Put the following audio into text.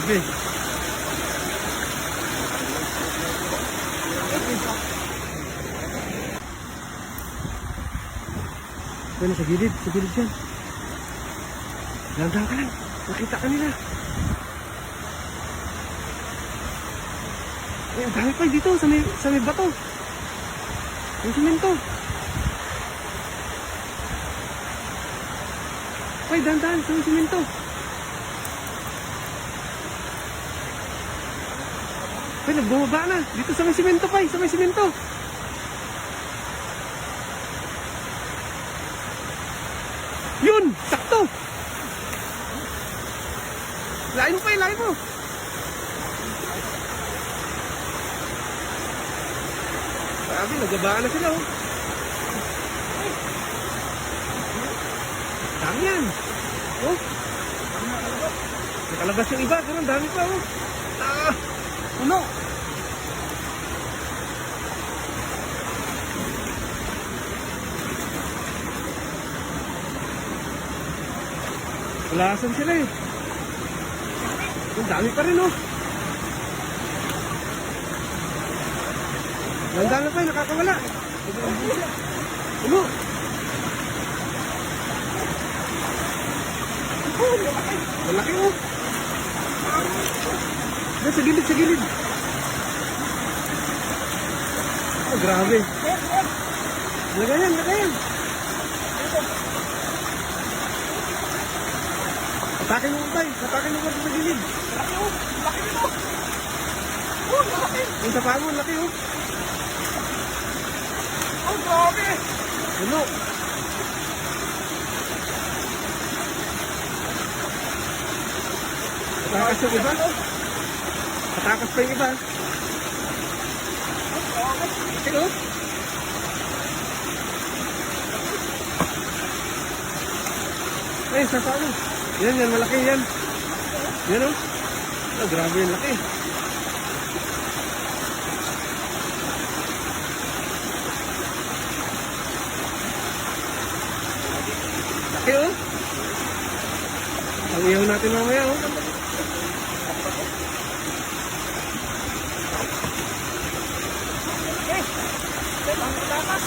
Grabe. Ano, sa gilid siya. Landahan ka lang. Nakita ka nila. Eh, ang dami pa dito sa may bato. Yung simento. Ay, dahan-dahan sa may simento. Ay, nagbumaba na. Dito sa may simento pa, sa may simento. Yun! Sakto! Lain mo pa, lain mo. Sabi, nagabaan na sila, oh. Dami yan. Oh. Nakalabas yung iba, pero ang dami pa, oh. Ah! Ano? Walasan sila eh. Ang dami pa rin, oh. Landahan na pa, nakakawala. Ano? Oh, malaki, oh. Sa gilid, sa gilid. Oh, grabe. Lagayan, lagayan. Atakin mo tayo, atakin mo sa gilid. Laki, oh. Laki nito. Oh, laki. Yung tapa mo, laki, oh. Oh, grabe. Ano? Patakas yung iba. Patakas pa yung iba. Ito. Ay, sa paano? Yan, yan, malaki yan. Yan, oh. Oh, grabe yung laki. Laki, oh. Ang iyaw natin mamaya, oh. Ang takas.